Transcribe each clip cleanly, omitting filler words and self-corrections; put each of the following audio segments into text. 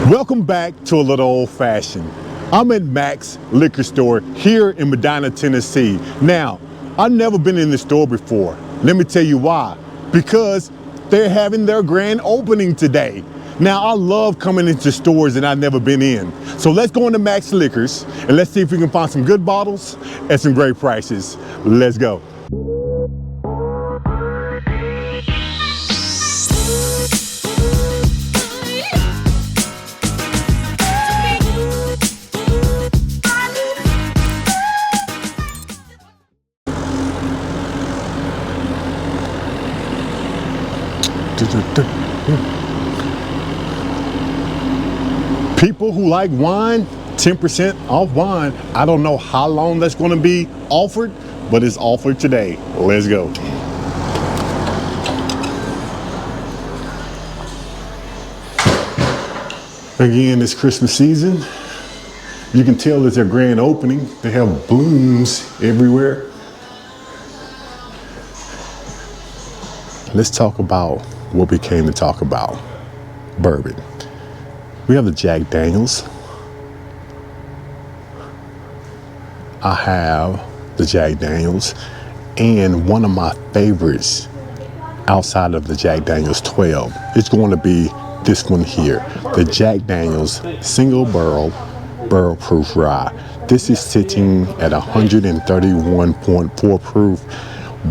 Welcome back to a little old fashioned. I'm at Mac's liquor store here in Medina, Tennessee. Now, I've never been in the store before. Let me tell you why. Because they're having their grand opening today. Now, I love coming into stores that I've never been in. So let's go into Mac's Liquors and let's see if we can find some good bottles at some great prices. Let's go. People who like wine, 10% off wine. I don't know how long that's going to be offered, but it's offered today. Let's go. Again, it's Christmas season. You can tell it's their grand opening. They have balloons everywhere. Let's talk about what we came to talk about. Bourbon. We have the Jack Daniels. I have the Jack Daniels, and one of my favorites outside of the Jack Daniels 12 is going to be this one here, the Jack Daniels single barrel proof rye. This is sitting at 131.4 proof.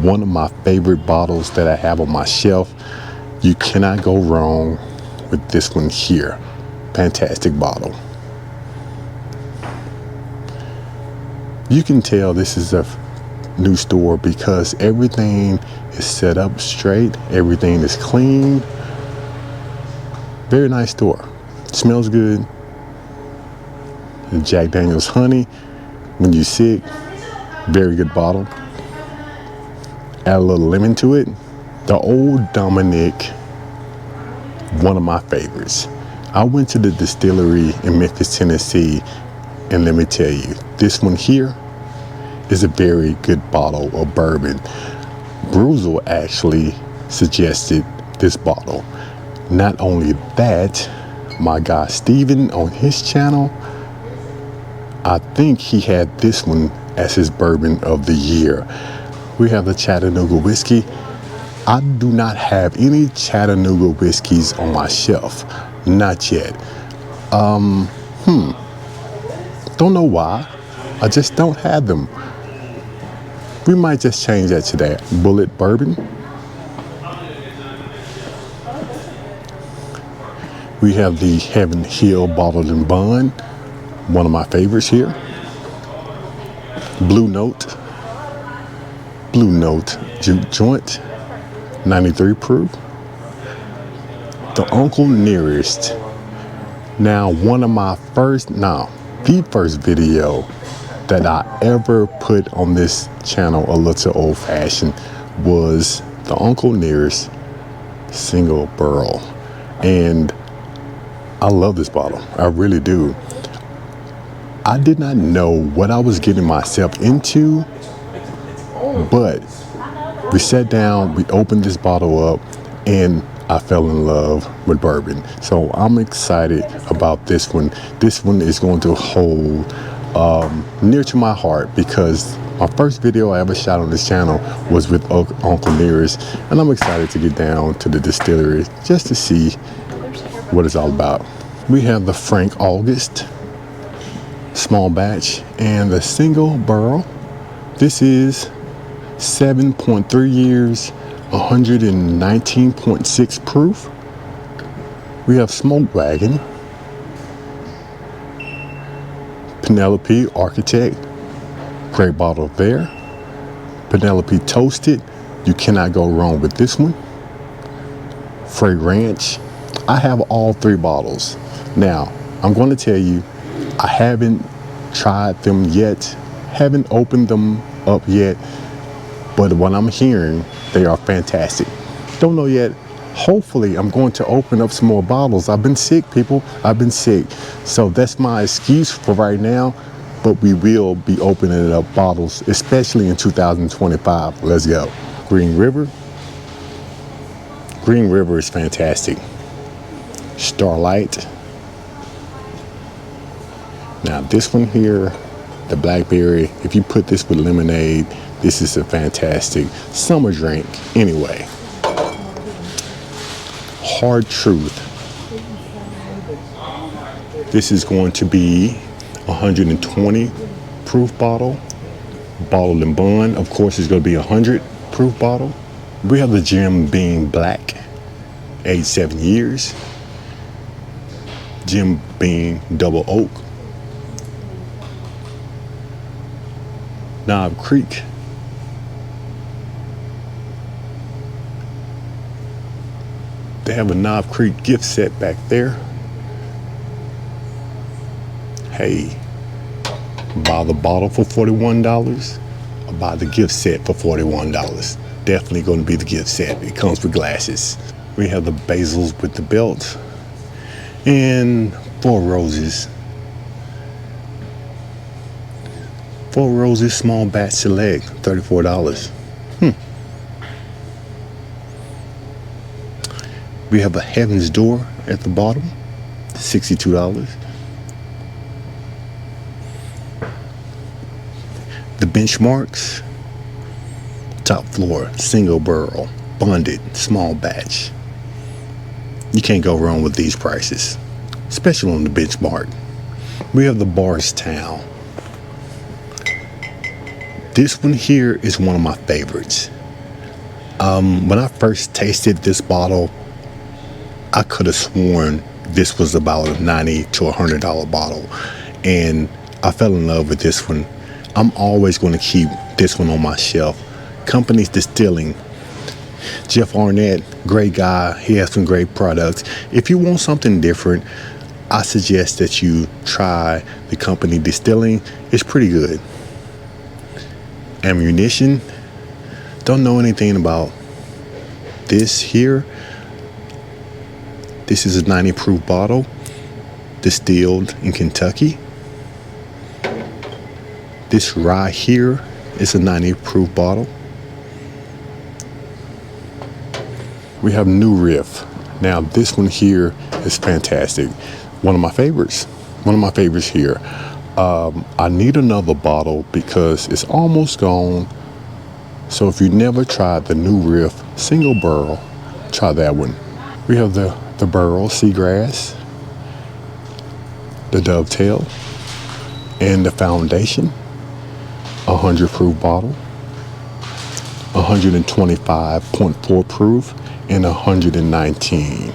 One of my favorite bottles that I have on my shelf. You cannot go wrong with this one here. Fantastic bottle. You can tell this is a new store because everything is set up straight. Everything is clean. Very nice store. Smells good. The Jack Daniels honey. When you're sick, very good bottle. Add a little lemon to it. The Old Dominic, one of my favorites. I went to the distillery in Memphis, Tennessee, and let me tell you, this one here is a very good bottle of bourbon. Bruzel actually suggested this bottle. Not only that, my guy Steven on his channel, I think he had this one as his bourbon of the year. We have the Chattanooga whiskey. I do not have any Chattanooga whiskeys on my shelf. Not yet. Don't know why. I just don't have them. We might just change that today. Bullet bourbon. We have the Heaven Hill Bottled and Bond. One of my favorites here. Blue Note Juke Joint, 93 proof. The Uncle Nearest. Now, the first video that I ever put on this channel, a little old fashioned, was the Uncle Nearest single barrel. And I love this bottle. I really do. I did not know what I was getting myself into, but we sat down, we opened this bottle up, and I fell in love with bourbon. So I'm excited about this one. This one is going to hold near to my heart because my first video I ever shot on this channel was with Uncle Nearest, and I'm excited to get down to the distillery just to see what it's all about. We have the Frank August small batch and the single barrel. This is 7.3 years, 119.6 proof. We have Smoke Wagon, Penelope Architect, great bottle there. Penelope Toasted, you cannot go wrong with this one. Frey Ranch, I have all three bottles. Now, I'm going to tell you, I haven't tried them yet, haven't opened them up yet, but what I'm hearing, they are fantastic. Don't know yet. Hopefully, I'm going to open up some more bottles. I've been sick, people. I've been sick. So that's my excuse for right now, but we will be opening up bottles, especially in 2025. Let's go. Green River. Green River is fantastic. Starlight. Now this one here, the blackberry, if you put this with lemonade, this is a fantastic summer drink. Anyway, Hard Truth. This is going to be 120 proof bottle. Bottled in Bond, of course, is going to be 100 proof bottle. We have the Jim Beam Black, aged 7 years. Jim Beam Double Oak. Knob Creek. They have a Knob Creek gift set back there. Hey, buy the bottle for $41 or buy the gift set for $41. Definitely going to be the gift set. It comes with glasses. We have the basils with the belt and Four Roses. Four Roses small batch select, $34. We have a Heaven's Door at the bottom, $62. The Benchmarks, top floor, single barrel, bonded, small batch. You can't go wrong with these prices, especially on the Benchmark. We have the Barstown. This one here is one of my favorites. When I first tasted this bottle, I could have sworn this was about a $90 to $100 bottle, and I fell in love with this one. I'm always going to keep this one on my shelf. Company's Distilling. Jeff Arnett, great guy. He has some great products. If you want something different, I suggest that you try the Company Distilling. It's pretty good. Ammunition. Don't know anything about this here. This is a 90 proof bottle, distilled in Kentucky. This rye here is a 90 proof bottle. We have New Riff. Now this one here is fantastic. One of my favorites. One of my favorites here. I need another bottle because it's almost gone. So if you never tried the New Riff single barrel, try that one. We have the Burl Seagrass, the Dovetail, and the Foundation. 100 proof bottle, 125.4 proof, and 119.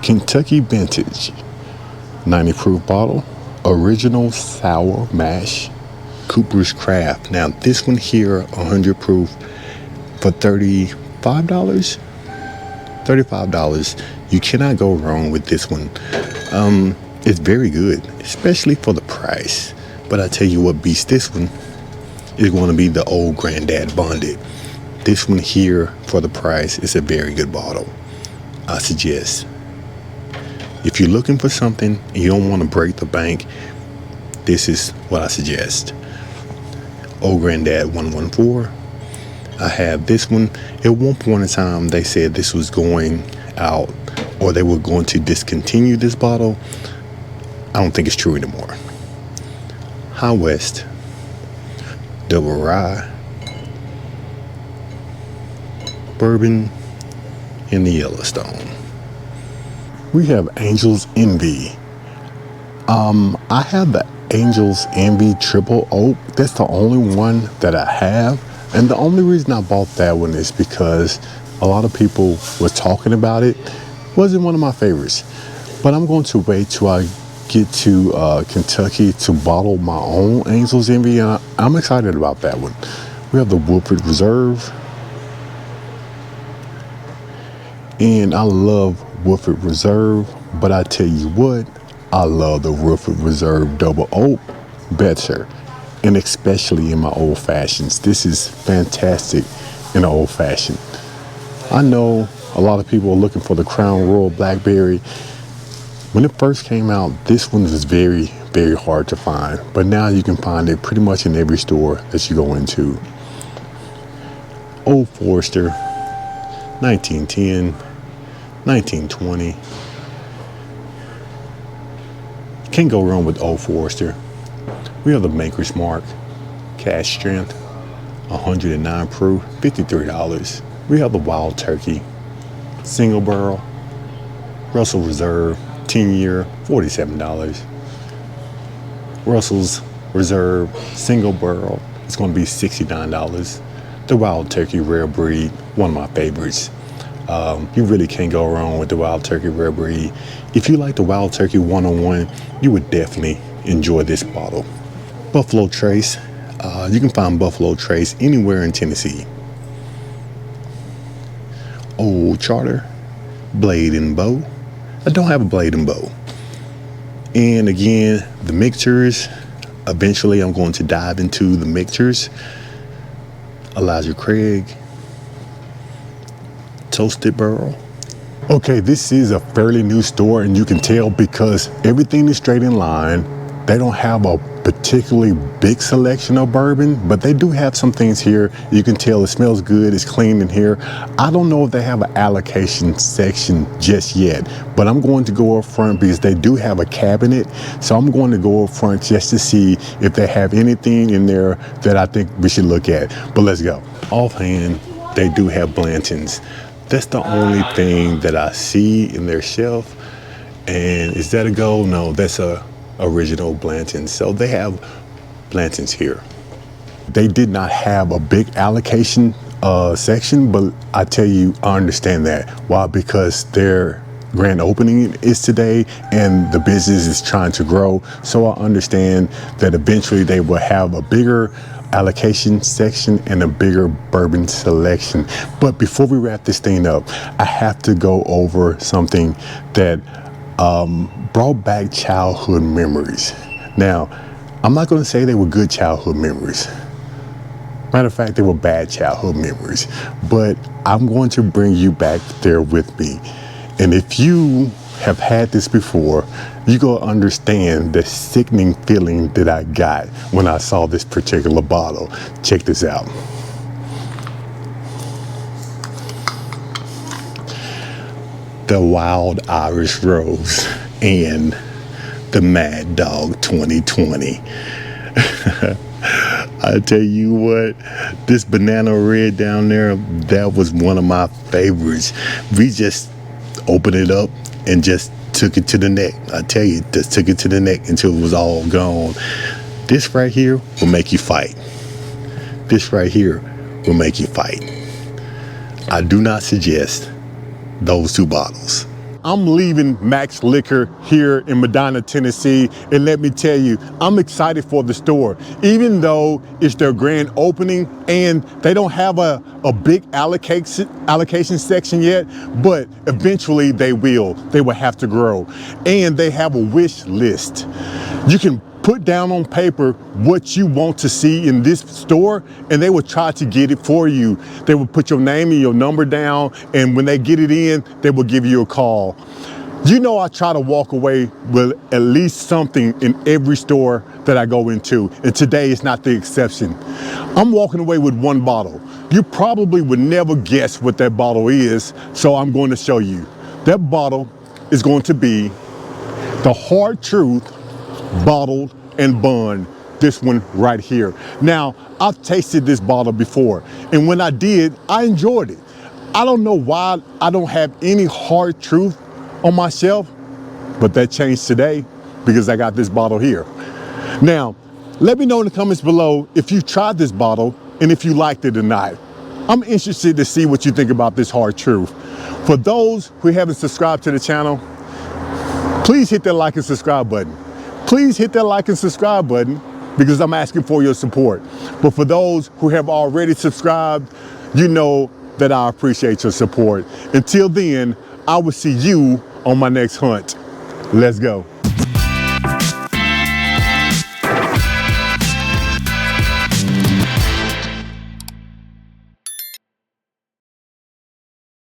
Kentucky Vintage, 90 proof bottle, original sour mash, Cooper's Craft. Now this one here, 100 proof, for $35. $35. You cannot go wrong with this one. It's very good, especially for the price. But I tell you what beats this one is going to be the Old Granddad Bonded. This one here, for the price, is a very good bottle. I suggest, if you're looking for something and you don't want to break the bank, this is what I suggest. Old Granddad 114. I have this one. At one point in time, they said this was going out, or they were going to discontinue this bottle. I don't think it's true anymore. High West, Double Rye, Bourbon, and the Yellowstone. We have Angel's Envy. I have the Angel's Envy Triple Oak. That's the only one that I have. And the only reason I bought that one is because a lot of people were talking about it. Wasn't one of my favorites. But I'm going to wait till I get to Kentucky to bottle my own Angel's Envy, and I'm excited about that one. We have the Woodford Reserve, and I love Woodford Reserve, but I tell you what, I love the Woodford Reserve Double Oak better, and especially in my old fashions. This is fantastic in an old fashioned. I know a lot of people are looking for the Crown Royal Blackberry. When it first came out, this one was very, very hard to find. But now you can find it pretty much in every store that you go into. Old Forester, 1910, 1920. Can't go wrong with Old Forester. We have the Maker's Mark, cash strength, 109 proof, $53. We have the Wild Turkey, single barrel, Russell Reserve, 10-year, $47. Russell's Reserve, single barrel, it's going to be $69. The Wild Turkey Rare Breed, one of my favorites. You really can't go wrong with the Wild Turkey Rare Breed. If you like the Wild Turkey 101, you would definitely enjoy this bottle. Buffalo Trace. You can find Buffalo Trace anywhere in Tennessee. Old Charter, Blade and Bow. I don't have a Blade and Bow. And again, the mixtures. Eventually, I'm going to dive into the mixtures. Elijah Craig, Toasted Barrel. Okay, this is a fairly new store, and you can tell because everything is straight in line. They don't have a particularly big selection of bourbon, but they do have some things here. You can tell it smells good, it's clean in here. I don't know if they have an allocation section just yet, but I'm going to go up front because they do have a cabinet. So I'm going to go up front just to see if they have anything in there that I think we should look at. But let's go. Offhand, they do have Blanton's. That's the only thing that I see in their shelf. And is that a gold? No, that's a original Blanton's. So they have Blanton's here. They did not have a big allocation section, but I tell you, I understand that. Why? Because their grand opening is today and the business is trying to grow. So I understand that eventually they will have a bigger allocation section and a bigger bourbon selection. But before we wrap this thing up, I have to go over something that brought back childhood memories. Now, I'm not going to say they were good childhood memories. Matter of fact, they were bad childhood memories. But I'm going to bring you back there with me. And if you have had this before, you're going to understand the sickening feeling that I got when I saw this particular bottle. Check this out. The Wild Irish Rose and the Mad Dog 2020. I tell you what, this banana red down there, that was one of my favorites. We just opened it up and just took it to the neck. I tell you, just took it to the neck until it was all gone. This right here will make you fight. This right here will make you fight. I do not suggest those two bottles. I'm leaving Max Liquor here in Medina, Tennessee, and let me tell you, I'm excited for the store. Even though it's their grand opening and they don't have a big allocation section yet, but eventually they will. They will have to grow. And they have a wish list. You can put down on paper what you want to see in this store, and they will try to get it for you. They will put your name and your number down, and when they get it in, they will give you a call. You know, I try to walk away with at least something in every store that I go into, and today is not the exception. I'm walking away with one bottle. You probably would never guess what that bottle is, so I'm going to show you. That bottle is going to be the Hard Truth Bottled and Bond, this one right here. Now, I've tasted this bottle before, and when I did, I enjoyed it. I don't know why I don't have any Hard Truth on my shelf, but that changed today because I got this bottle here. Now, let me know in the comments below if you tried this bottle and if you liked it or not. I'm interested to see what you think about this Hard Truth. For those who haven't subscribed to the channel, please hit that like and subscribe button. Please hit that like and subscribe button because I'm asking for your support. But for those who have already subscribed, you know that I appreciate your support. Until then, I will see you on my next hunt. Let's go.